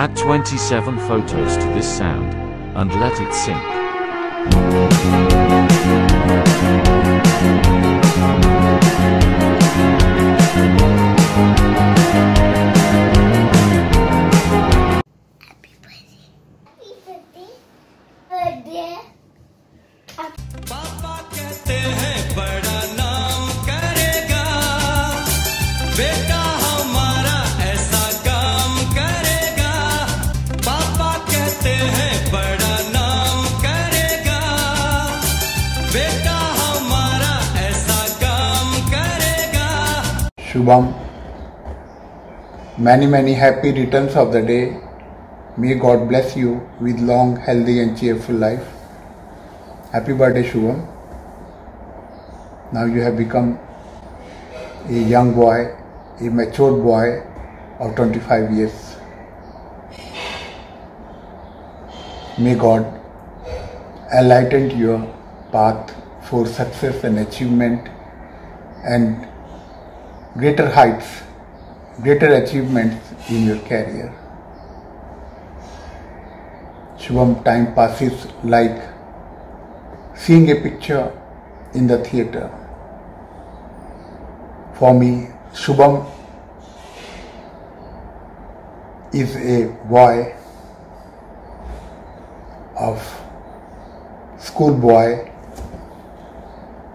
Add 27 photos to this sound and let it sync. पापा कहते हैं बड़ा नाम करेगा, बेटा हमारा ऐसा काम करेगा। पापा कहते हैं बड़ा नाम करेगा, बेटा हमारा ऐसा काम करेगा। Shubham, many happy returns of the day. May God bless you with long, healthy and cheerful life. Happy birthday, Shubham. Now you have become a young boy, a matured boy of 25 years. May God enlighten your path for success and achievement and greater heights, greater achievements in your career. Shubham, time passes like seeing a picture in the theater. For me, Shubham is a boy of school boy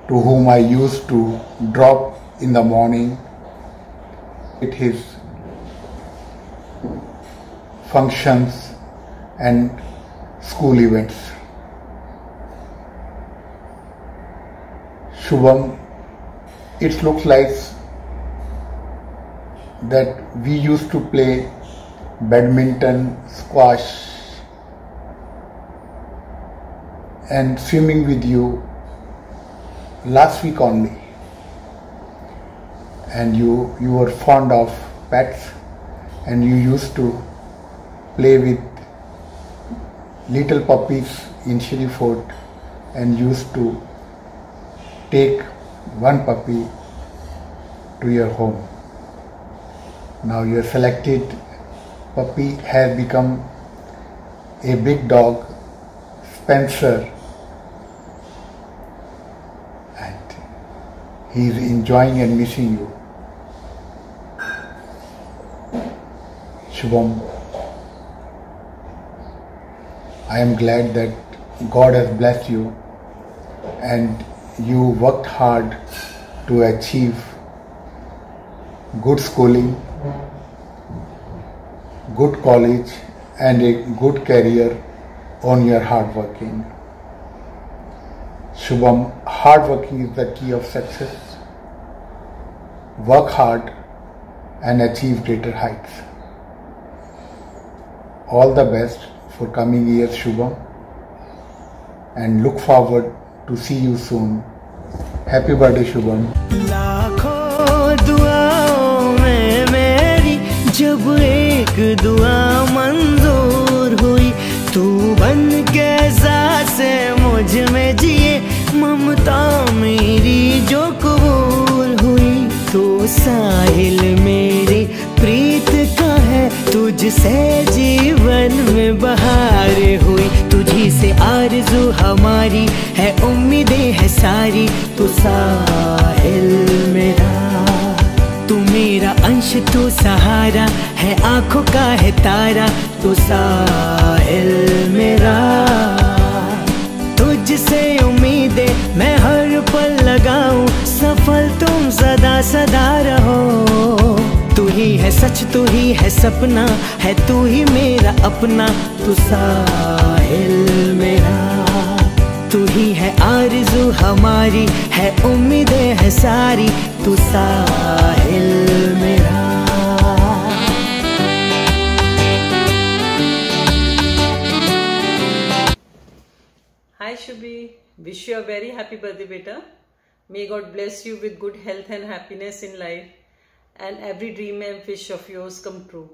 to whom I used to drop in the morning at his functions and school events. Shubham, it looks like that we used to play badminton, squash and swimming with you last week only, and you were fond of pets and you used to play with little puppies in Shri Fort and used to take one puppy to your home. Now your selected puppy has become a big dog, Spencer, and he is enjoying and missing you. Shubham, I am glad that God has blessed you and you worked hard to achieve good schooling, good college and a good career on your hard working. Shubham, hard working is the key of success. Work hard and achieve greater heights. All the best for coming years, Shubham, and look forward to see you soon. Happy birthday, Shubham. लाखों दुआओं में मेरी जब एक दुआ मंजूर हुई, तू बन के सांसे मुझ में जिए, ममता मेरी जो कबूल हुई। तो साहिल मेरी प्रीत का है, तुझसे जीवन में बहार हुई। तुझी से आरज़ू हमारी है, उम्मीदें है सारी। तू साहिल मेरा, तू मेरा अंश, तू सहारा है, आंखों का है तारा। तू साहिल मेरा, तुझसे उम्मीदें मैं हर पल लगाऊं, सफल तुम सदा सदा रहो। तू ही है सच, तू ही है सपना, है तू ही मेरा अपना। तू साहिल मेरा, तू ही है आरज़ू हमारी, है उम्मीदें है सारी। तू साहिल मेरा। Hi Shubhi, wish you a very happy birthday beta. May God bless you with good health and happiness in life, and every dream and wish of yours come true.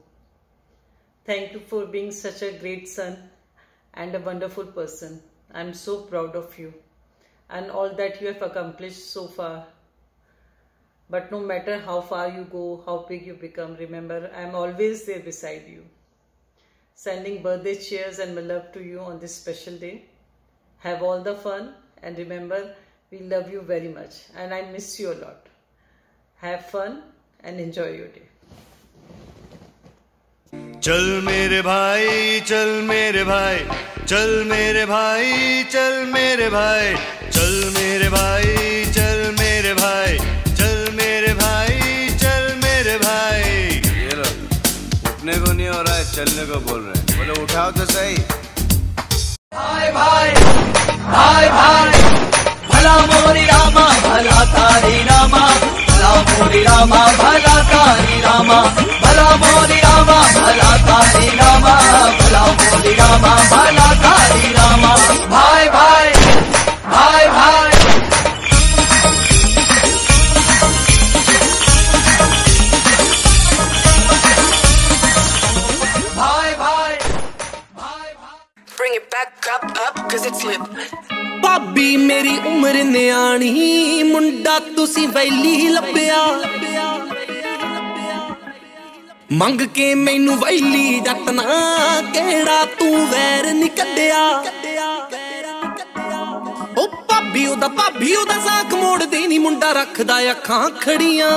Thank you for being such a great son and a wonderful person. I'm so proud of you and all that you have accomplished so far. But no matter how far you go, how big you become, remember, I'm always there beside you. sending birthday cheers and my love to you on this special day. Have all the fun and remember, we love you very much and I miss you a lot. Have fun and enjoy your day. चल मेरे भाई, चल मेरे भाई, चल मेरे भाई, चल मेरे भाई, चल मेरे भाई, चल मेरे भाई, चल मेरे भाई, चल मेरे भाई। ये लो, उठने को नहीं हो रहा है, चलने को बोल रहे हैं। बोलो उठाओ तो सही। भाई भाई, भाई भाई, भला मोरी रामा, भला तारी रामा, भला मोरी रामा, भला तारी रामा, भला मोरी रामा, भला तारी रामा, भला मोरी रामा, भला तारी रामा। भाई भाई, भाई भाई, भाई भाई, भाई भाई। Bring it back up, cause it's lit. भाभी मेरी उम्र नियाणी, मुंडा तुसी वैली लभ्या, मंग के मैनू वैली जटना, केड़ा तू वैर नी कड्डिया। ओ भाभी ओदा साक मोड़ दे नी, मुंडा रखदा अखां खड़ियां।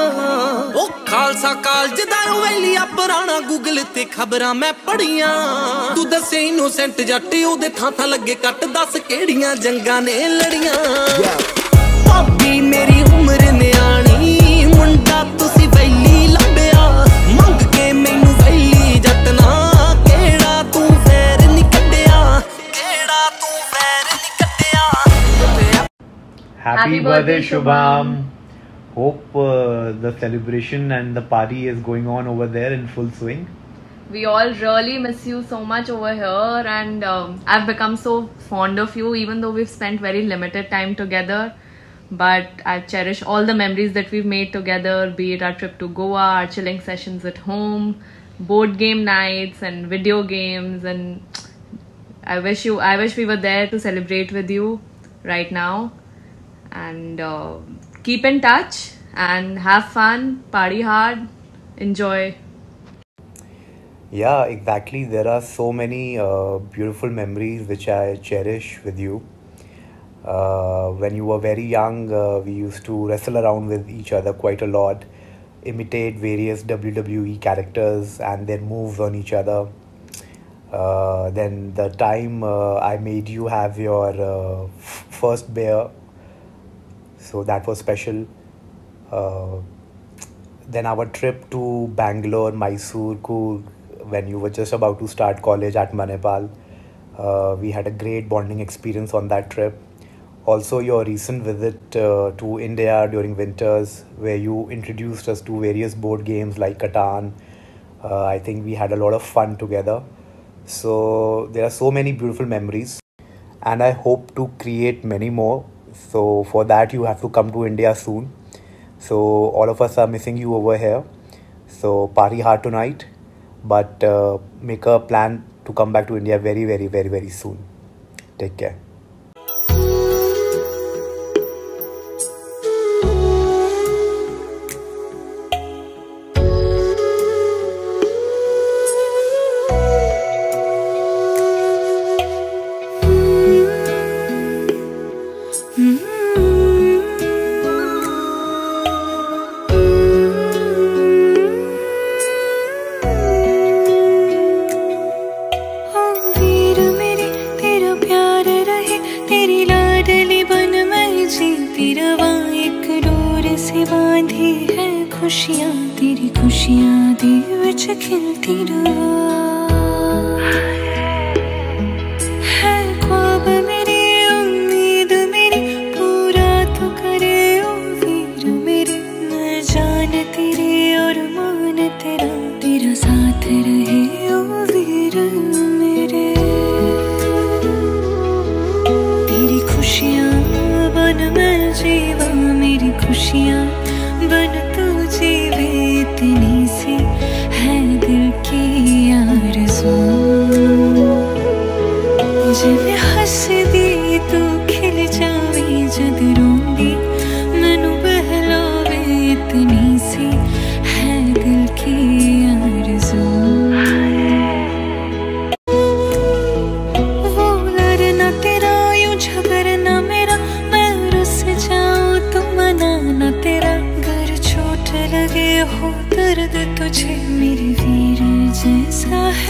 ओ खालसा कालज दा वैली आ पुराना, गूगल ते खबरां मैं पढ़ियां। तू दसे इनोसेंट जट ओदे थां लगे कट, दस केड़ियां जंगां ने लड़ियां। भाभी मेरी उम्र नियाणी, मुंडा तुसी वैली लभ्या, मंग के मैनू वैली जटना, केड़ा तू वैर नी कड्डिया, केड़ा तू वैर नी कड्डिया। Happy birthday, Shubham. Hope the celebration and the party is going on over there in full swing. We all really miss you so much over here, and I've become so fond of you, even though we've spent very limited time together. But I cherish all the memories that we've made together, be it our trip to Goa, our chilling sessions at home, board game nights and video games, and I wish we were there to celebrate with you right now. And keep in touch and have fun, party hard, enjoy. Yeah, exactly. There are so many beautiful memories which I cherish with you. When you were very young, we used to wrestle around with each other quite a lot, imitate various WWE characters and their moves on each other. Then the time I made you have your first beer, so that was special. Then our trip to Bangalore, Mysore, Coorg, when you were just about to start college at Manipal, we had a great bonding experience on that trip. Also, your recent visit to India during winters, where you introduced us to various board games like Catan. I think we had a lot of fun together. So there are so many beautiful memories, and I hope to create many more. So for that you have to come to India soon. So all of us are missing you over here. So party hard tonight, but make a plan to come back to India very, very, very, very soon. Take care. खुशियाँ तेरी खुशियाँ दे विच खिलती है ख्वाब मेरी उम्मीद मेरी पूरा तो करे ओ वीर मेरे न जान तेरे और मान तेरा तेरा साथ रहे ओ वीर मेरे तेरी खुशियाँ बन मैं जीवा मेरी खुशियाँ बन तू जीवे इतनी सी है दिल की यार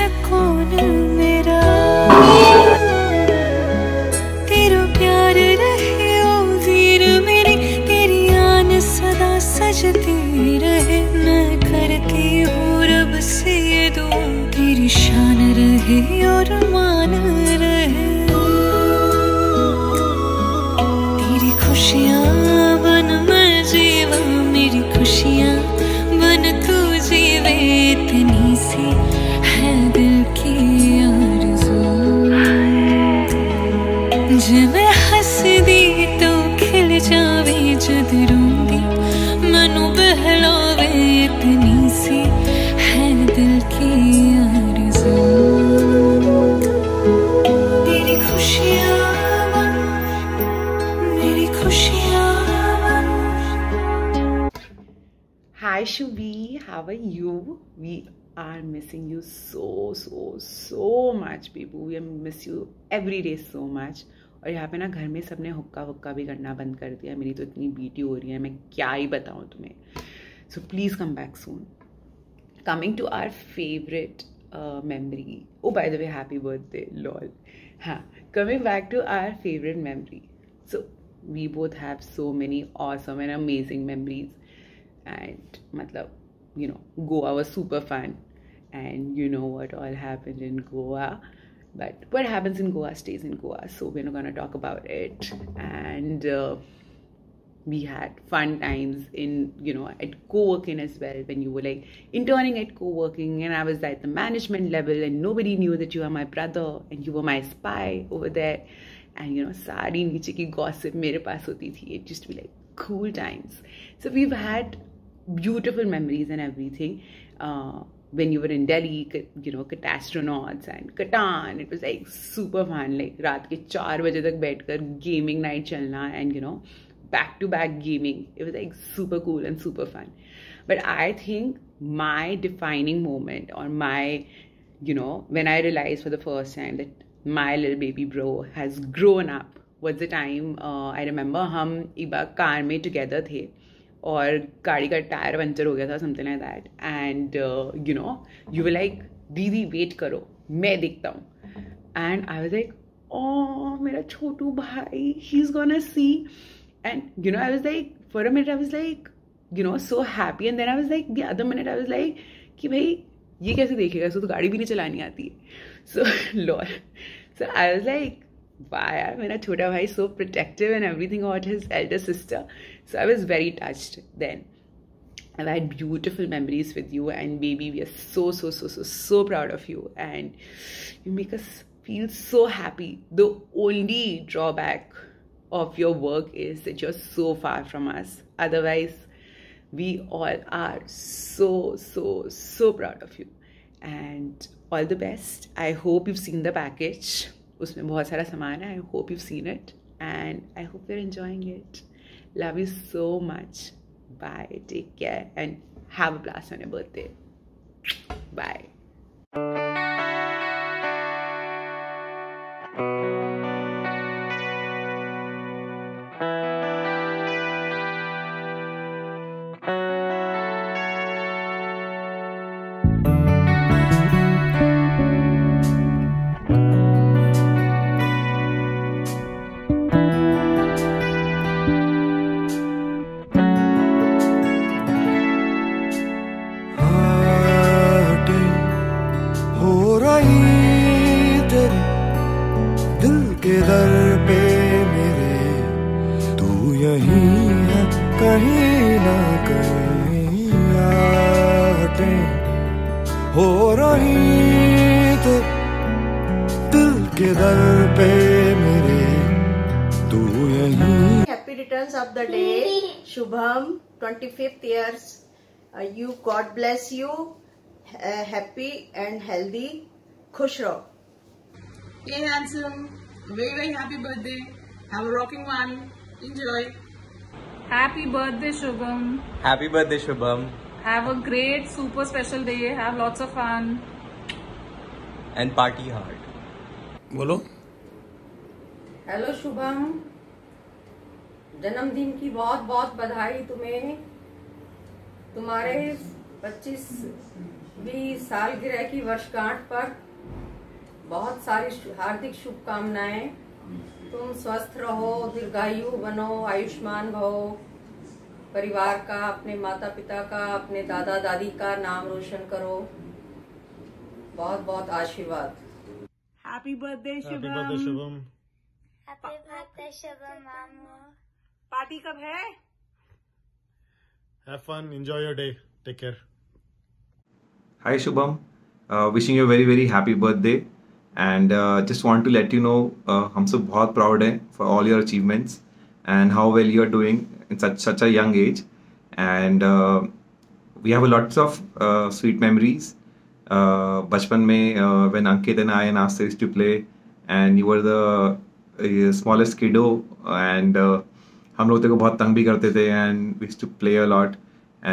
है कौन मेरा, तेरा प्यार रहे ओ वीर मेरी, तेरी आन सदा सजती रहे। मैं करती हूँ रब से ये दुआ, तेरी शान रहे और मान रहे। तेरी खुशियाँ बन मैं जीवा, मेरी खुशियाँ बन तू जीवे, इतनी सी है दिल की आरज़ू। जे मैं हंस दी तो खिल जावे, जद रूंगी मैनू बहलावे, इतनी सी है दिल की आरज़ू। तेरी खुशियाँ बन मेरी खुशियाँ बन। Hi Shubhi, how are you? We are missing you so much, Bibu. We miss you every day so much. और यहाँ पे ना घर में सबने हुक्का वुक्का भी करना बंद कर दिया, मेरी तो इतनी बीटी हो रही है, मैं क्या ही बताऊँ तुम्हें। So please come back soon. Coming to our favorite memory. Oh, by the way, happy birthday, lol. Coming back to our favorite memory. So we both have so many awesome and amazing memories. And matlab, you know, Goa was super fun. And you know what all happened in Goa. But what happens in Goa stays in Goa. So we're not going to talk about it. And we had fun times in, you know, at co-working as well, when you were like interning at co-working and I was at the management level and nobody knew that you were my brother and you were my spy over there. And, you know, saari niche ki gossip mere paas hoti thi. It used to be like cool times. So we've had beautiful memories and everything. When you were in Delhi, you know, Catastronauts and Catan, it was like super fun. Like raat ke 4 baje tak बैठ कर gaming night chalna and, you know, back-to-back gaming. It was like super cool and super fun. But I think my defining moment, or my, you know, when I realized for the first time that my little baby bro has grown up, was the time I remember हम एक बार car में together थे और गाड़ी का tyre puncture हो गया था, something like that. And you know, you were like, दीदी wait करो, मैं देखता हूँ. And I was like, oh, मेरा छोटू भाई, he's gonna see. And you know, I was like, for a minute I was like, you know, so happy. And then I was like, the other minute I was like, कि भाई ये कैसे देखेगा, इसको तो गाड़ी भी नहीं चलानी आती है. So lol. So I was like, wow, yaar, मेरा छोटा भाई so protective and everything about his elder sister. So I was very touched then. I've had beautiful memories with you, and baby, we are so proud of you, and you make us feel so happy. The only drawback of your work is that you're so far from us. Otherwise, we all are so proud of you, and all the best. I hope you've seen the package. उसमें बहुत सारा सामान है. I hope you've seen it, and I hope you're enjoying it. Love you so much. Bye. Take care and have a blast on your birthday. Bye. Happy returns of the day, Shubham, 25th years. You, God bless you, happy and healthy, khush raho. Hey handsome, very happy birthday. Have a rocking one. Enjoy. Happy birthday, Shubham. Happy birthday, Shubham. Have a great, super special day. Have lots of fun. And party hard. बोलो. Hello Shubham, जन्मदिन की बहुत बहुत बधाई तुम्हें. तुम्हारे 25 भी सालगिरह की वर्षगांठ पर बहुत सारी हार्दिक शुभकामनाएं। तुम स्वस्थ रहो, दीर्घायु बनो, आयुष्मान भवो, परिवार का, अपने माता पिता का, अपने दादा दादी का नाम रोशन करो। बहुत बहुत आशीर्वाद। Happy birthday Shubham. Happy birthday Shubham मामू। पार्टी कब है? Have fun, enjoy your day, take care. Hi Shubham, wishing you a very very happy birthday and just want to let you know हम सब बहुत proud हैं for all your achievements and how well you are doing in such a young age and we have lots of sweet memories. बचपन में when Ankit and I and Asta used to play and you were the smallest kiddo and हम लोग तेरे को बहुत तंग भी करते थे and we used to play a lot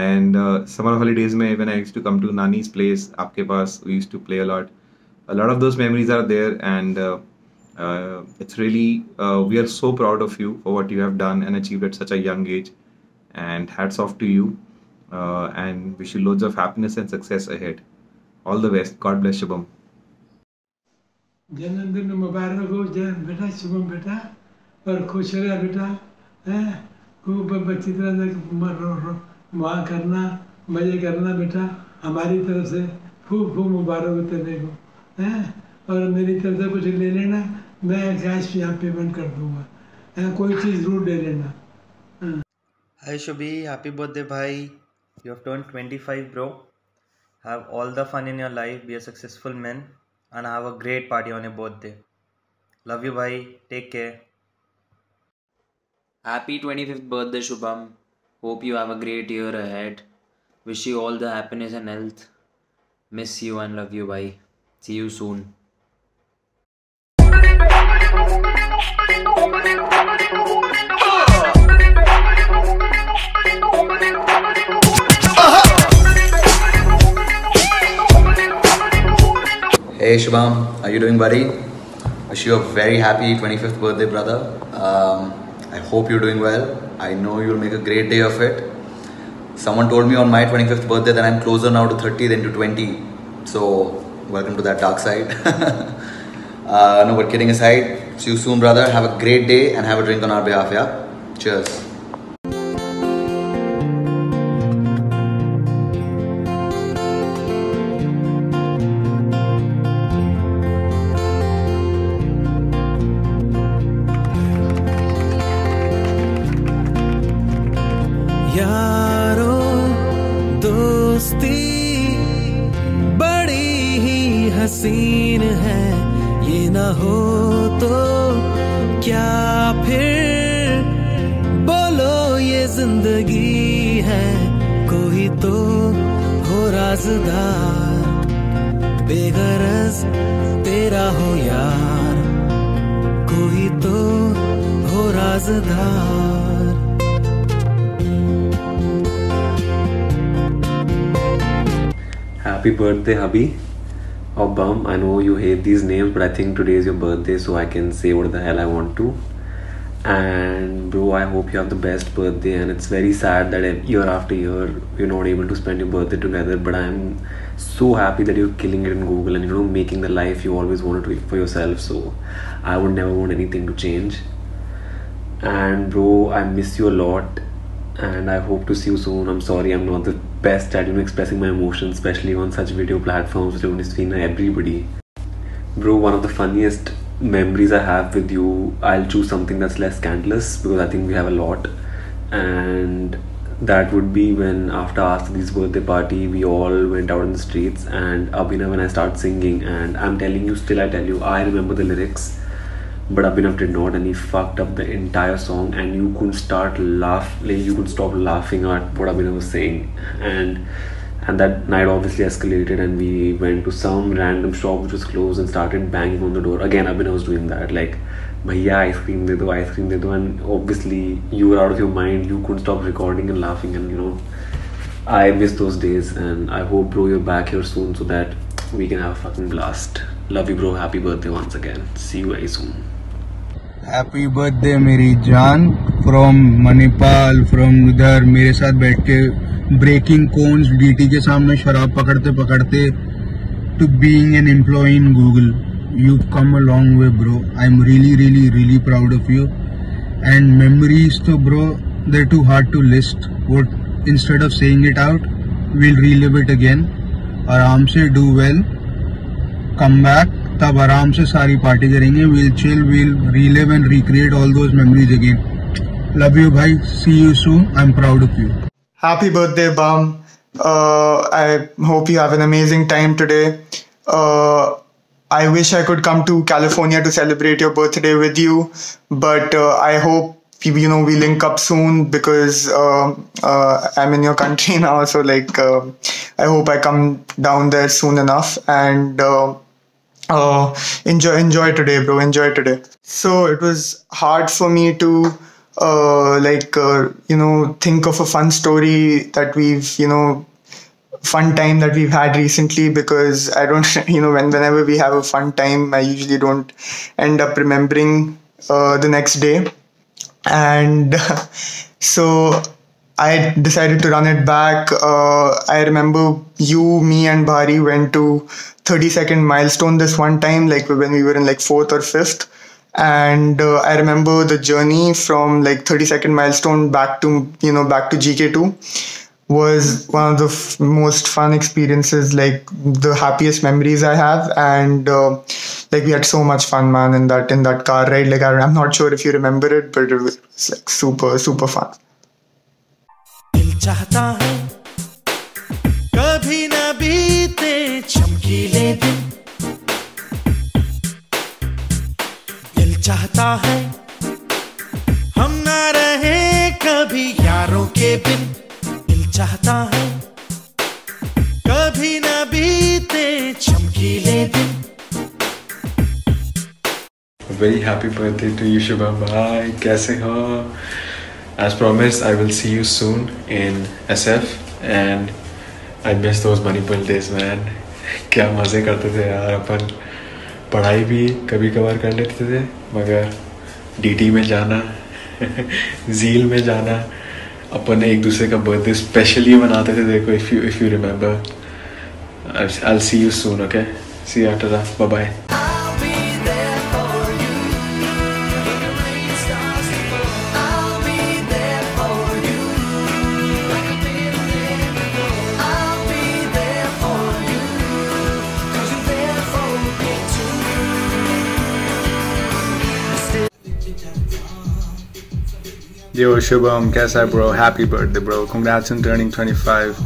and summer holidays में when I used to come to Nani's place आपके पास we used to play a lot of those memories are there and it's really we are so proud of you for what you have done and achieved at such a young age and hats off to you and wish you loads of happiness and success ahead. All the best. God bless Shubham. जन्मदिन मुबारक हो बेटा शुभम बेटा और खुश रहे बेटा खूब अच्छी तरह वहाँ करना मजे करना बेटा हमारी तरफ से खूब खूब मुबारक हो तेरे को और मेरी तरफ से कुछ ले लेना मैं कैश यहाँ पेमेंट कर दूँगा कोई चीज़ जरूर ले लेना. Hi Shubhi, happy birthday bhai. You have turned 25 bro. Have all the fun in your life, be a successful man and have a great party on your birthday. Love you bhai, take care. Happy 25th birthday Shubham. Hope you have a great year ahead. Wish you all the happiness and health. Miss you and love you bye. See you soon. Hey Shubham, how you doing buddy? Wish you a very happy 25th birthday brother. I hope you're doing well. I know you'll make a great day of it. Someone told me on my 25th birthday that I'm closer now to 30 than to 20. So, welcome to that dark side. No, but kidding aside, see you soon brother. Have a great day and have a drink on our behalf, yeah? Cheers. यारो दोस्ती बड़ी ही हसीन है ये ना हो तो क्या फिर बोलो ये जिंदगी है कोई तो हो राज़दार बेगरज तेरा हो यार कोई तो हो राज़दार. Happy birthday hubby or bum. I know you hate these names but I think today is your birthday so I can say what the hell I want to. And bro, I hope you have the best birthday and it's very sad that year after year you're not able to spend your birthday together, but I'm so happy that you're killing it in Google and making the life you always wanted to for yourself, so I would never want anything to change. And bro, I miss you a lot and I hope to see you soon. I'm sorry I'm not the best at expressing my emotions, especially on such video platforms which only seen everybody. Bro, one of the funniest memories I have with you, I'll choose something that's less scandalous because I think we have a lot, and that would be when after Asti's birthday party we all went out in the streets and Abhinav and I started singing, and I'm telling you, still I tell you, I remember the lyrics but Abhinav did not, and he fucked up the entire song and you couldn't stop laughing at what Abhinav was saying, and that night obviously escalated and we went to some random shop which was closed and started banging on the door. Again Abhinav was doing that, like bhaiya ice cream de do, and obviously you were out of your mind, you couldn't stop recording and laughing, and I miss those days and I hope bro you're back here soon so that we can have a fucking blast. Love you bro, happy birthday once again, see you very soon. Happy birthday मेरी जान, from Manipal, from उधर मेरे साथ बैठ के breaking cons DT के सामने शराब पकड़ते पकड़ते to being an employ in Google. You've come a long way, bro. I'm really proud of you. And memories, तो bro, they're too hard to list. What instead of saying it out, we'll relive it again. आराम से do well, come back. तब आराम से सारी party करेंगे. We'll chill, we'll relive and recreate all those memories again. Love you, bhai. See you soon. I'm proud of you. Happy birthday, Bum. I hope you have an amazing time today. I wish I could come to California to celebrate your birthday with you, but I hope we link up soon because I'm in your country now. So I hope I come down there soon enough and enjoy today, bro. Enjoy today. So it was hard for me to think of a fun story that we've fun time that we've had recently, because I don't whenever we have a fun time, I usually don't end up remembering the next day. And so I decided to run it back. I remember you, me and Bhari went to 32nd milestone this one time, when we were in 4th or 5th. And I remember the journey from 32nd milestone back to GK2 was one of the most fun experiences, the happiest memories I have. And we had so much fun, man, in that car ride. I'm not sure if you remember it, but it was super fun. दिल चाहता है कभी ना बीते चमकीले दिन, दिल चाहता है हम ना रहे कभी यारों के बिन, चाहता है कभी ना बीते चमकीले दिन. Very happy birthday to you, Shubham bhai. कैसे हो? As promised, I will see you soon in SF, and I miss those Manipal days, man. क्या मजे करते थे यार अपन. पढ़ाई भी कभी कभार कर लेते थे, मगर DT में जाना झील में जाना, अपन एक दूसरे का बर्थडे स्पेशली मनाते थे. देखो, if you remember. I'll see you soon, okay? See you after that. Bye bye. Yo Shubham, कैसा है bro? Happy birthday bro. Congrats on turning 25.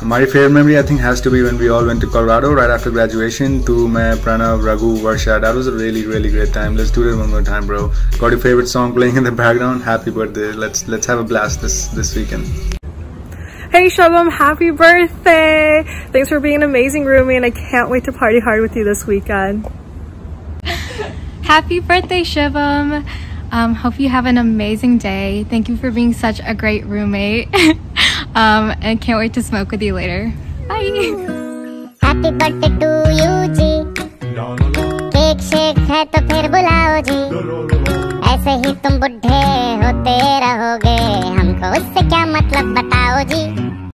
हमारी favorite memory I think has to be when we all went to Colorado right after graduation. तू, मैं, Pranav, Raghu, Varsha. That was a really great time. Let's do it one more time, bro. Got your favorite song playing in the background? Happy birthday. Let's have a blast this weekend. Hey Shubham, happy birthday! Thanks for being an amazing roomie, and I can't wait to party hard with you this weekend. Happy birthday, Shubham! Hope you have an amazing day. Thank you for being such a great roommate. And can't wait to smoke with you later. Bye! Happy birthday to you ji. Cake shake है तो फिर बुलाओ जी. ऐसे ही तुम बुढ़े होते रहोगे, हमको उससे क्या मतलब बताओ जी.